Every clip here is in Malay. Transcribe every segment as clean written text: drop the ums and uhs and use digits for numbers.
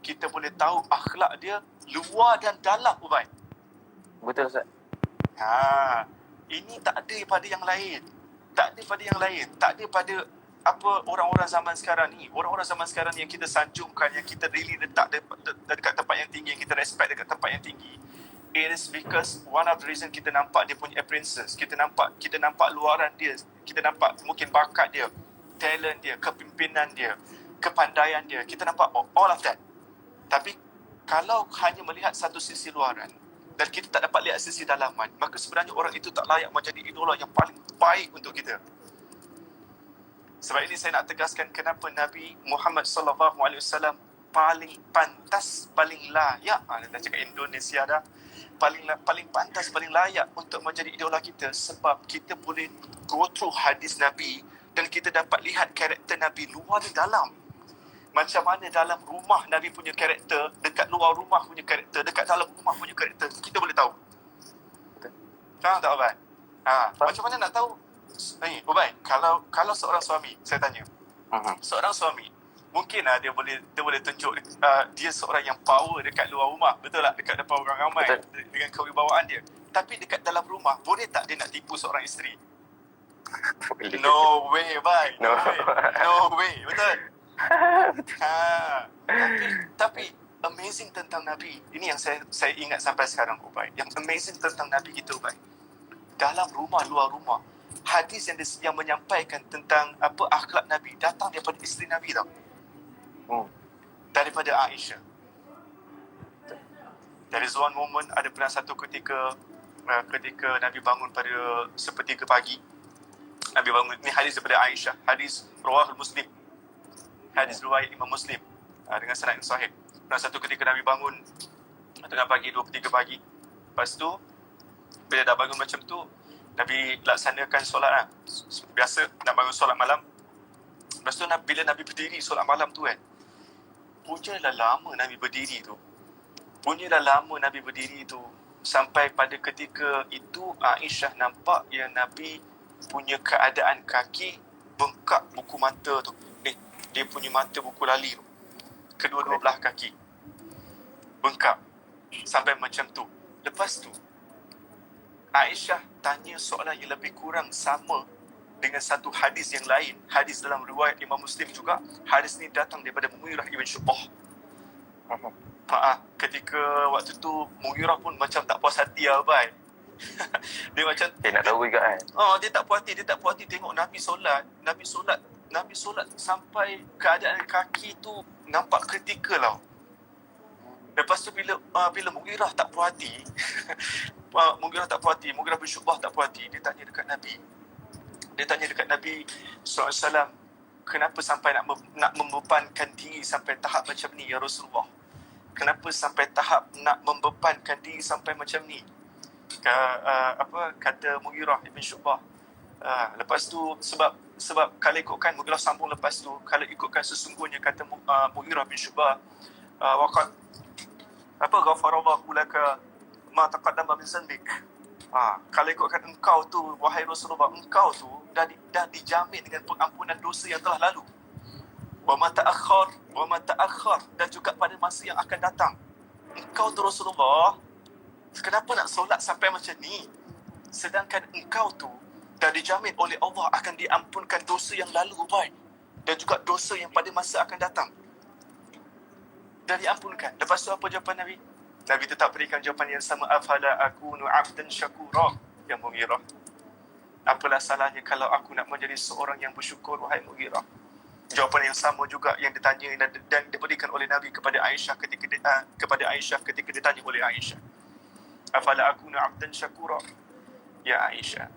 kita boleh tahu akhlak dia luar dan dalam, Ubay. Betul Ustaz. Ini tak ada pada yang lain. Tak ada pada yang lain. Tak ada pada orang-orang zaman sekarang ni. Orang-orang zaman sekarang ni yang kita sanjungkan, yang kita really letak dekat tempat yang tinggi, yang kita respect dekat tempat yang tinggi. It is because one of the reason kita nampak dia punya appearances, kita nampak luaran dia, kita nampak mungkin bakat dia, talent dia, kepimpinan dia, kepandaian dia. Kita nampak all of that. Tapi kalau hanya melihat satu sisi luaran dan kita tak dapat lihat sisi dalaman, maka sebenarnya orang itu tak layak menjadi idola yang paling baik untuk kita. Sebab ini saya nak tegaskan kenapa Nabi Muhammad SAW paling pantas, paling layak, dah cakap Indonesia dah, paling pantas, paling layak untuk menjadi idola kita, sebab kita boleh go through hadis Nabi dan kita dapat lihat karakter Nabi luar dan dalam. Macam mana dalam rumah Nabi punya karakter, dekat luar rumah punya karakter, dekat dalam rumah punya karakter, kita boleh tahu. Faham tak, Ubay? Macam mana nak tahu? Ubay, kalau seorang suami, saya tanya, seorang suami, mungkin dia boleh tunjuk dia seorang yang power dekat luar rumah, betul tak? Dekat depan orang ramai, dengan kewibawaan dia. Tapi dekat dalam rumah, boleh tak dia nak tipu seorang isteri? No way, Ubay. No way, betul? Tapi amazing tentang Nabi, ini yang saya ingat sampai sekarang, Ubay. Yang amazing tentang Nabi kita, Ubay, dalam rumah, luar rumah, hadis yang menyampaikan tentang akhlak Nabi datang daripada isteri Nabi tau. Daripada Aisyah. There is one moment, ada pernah satu ketika Nabi bangun pada sepertiga pagi. Nabi bangun, ni hadis daripada Aisyah, hadis Rawahul Muslim, hadis riwayat Imam Muslim, dengan sanad yang sahih. Pernah satu ketika Nabi bangun tengah pagi, 2-3 pagi. Lepas tu bila dah bangun macam tu, Nabi laksanakan solat biasa, nak bangun solat malam. Lepas tu bila Nabi berdiri solat malam tu punyalah lama Nabi berdiri tu. Sampai pada ketika itu Aisyah nampak yang Nabi punya keadaan kaki bengkak buku mata tu. Dia punya mata buku lali tu, kedua-dua belah kaki bengkak sampai macam tu. Lepas tu Aisyah tanya soalan yang lebih kurang sama dengan satu hadis yang lain, hadis dalam riwayat Imam Muslim juga. Hadis ni datang daripada Mughirah ibn Syu'bah. Ketika waktu tu Mughirah pun macam tak puas hati Abang. Dia macam nak tahu juga kan. Dia tak puas hati tengok Nabi solat sampai keadaan kaki tu nampak kritikal tau. Lepas tu bila Mughirah tak puas hati, Mughirah bin Syu'bah tak puas hati, dia tanya dekat Nabi SAW, kenapa sampai nak membebankan diri sampai tahap macam ni ya Rasulullah? Kenapa sampai tahap nak membebankan diri sampai macam ni? Kata Mughirah bin Syu'bah. Lepas tu sebab kalau ikutkan, Mughirah sambung lepas tu, kalau ikutkan sesungguhnya kata Mughirah bin Syu'bah, waqad ghafarallahu laka ma taqaddama min zanbik. Kalau ikutkan engkau tu, wahai Rasulullah, engkau tu dah dijamin dengan pengampunan dosa yang telah lalu. Wa ma ta'akhkhar, dan juga pada masa yang akan datang. Engkau tu Rasulullah, kenapa nak solat sampai macam ni? Sedangkan engkau tu dah dijamin oleh Allah akan diampunkan dosa yang lalu, baik, dan juga dosa yang pada masa akan datang. Dah diampunkan. Lepas tu apa jawapan Nabi? Nabi tetap berikan jawapan yang sama. Afala akunu abdan syakura ya Mughirah. Apalah salahnya kalau aku nak menjadi seorang yang bersyukur, wahai Mughirah? Jawapan yang sama juga yang ditanya dan diberikan oleh Nabi kepada Aisyah ketika ditanya oleh Aisyah. Afala akunu abdan syakura ya Aisyah,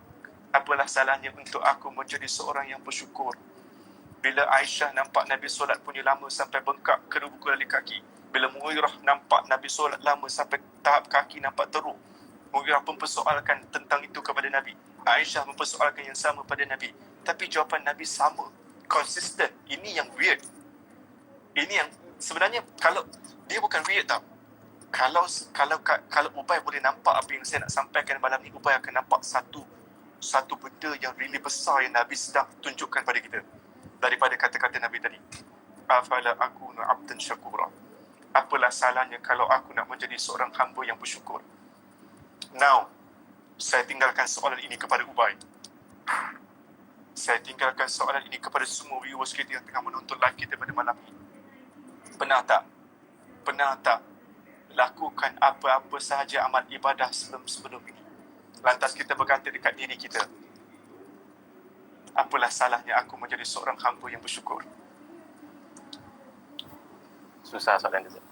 apalah salahnya untuk aku menjadi seorang yang bersyukur? Bila Aisyah nampak Nabi solat punya lama sampai bengkak kedua buku lali kaki, bila Mughirah nampak Nabi solat lama sampai tahap kaki nampak teruk, Mughirah pun persoalkan tentang itu kepada Nabi. Aisyah mempersoalkan yang sama pada Nabi. Tapi jawapan Nabi sama, konsisten. Ini yang weird. Ini yang sebenarnya, kalau dia bukan weird tau. Kalau Ubay boleh nampak apa yang saya nak sampaikan malam ni, Ubay akan nampak satu benda yang really besar yang Nabi sedang tunjukkan pada kita daripada kata-kata Nabi tadi. Afala akunu abdan syakura. Apalah salahnya kalau aku nak menjadi seorang hamba yang bersyukur? Now, saya tinggalkan soalan ini kepada Ubay. Saya tinggalkan soalan ini kepada semua viewers kita yang tengah menonton live kita pada malam ini. Pernah tak? Pernah tak lakukan apa-apa sahaja amal ibadah sebelum ini? Lantas kita berkata dekat diri kita, apalah salahnya aku menjadi seorang hamba yang bersyukur? Susah soalan tu, Ustaz.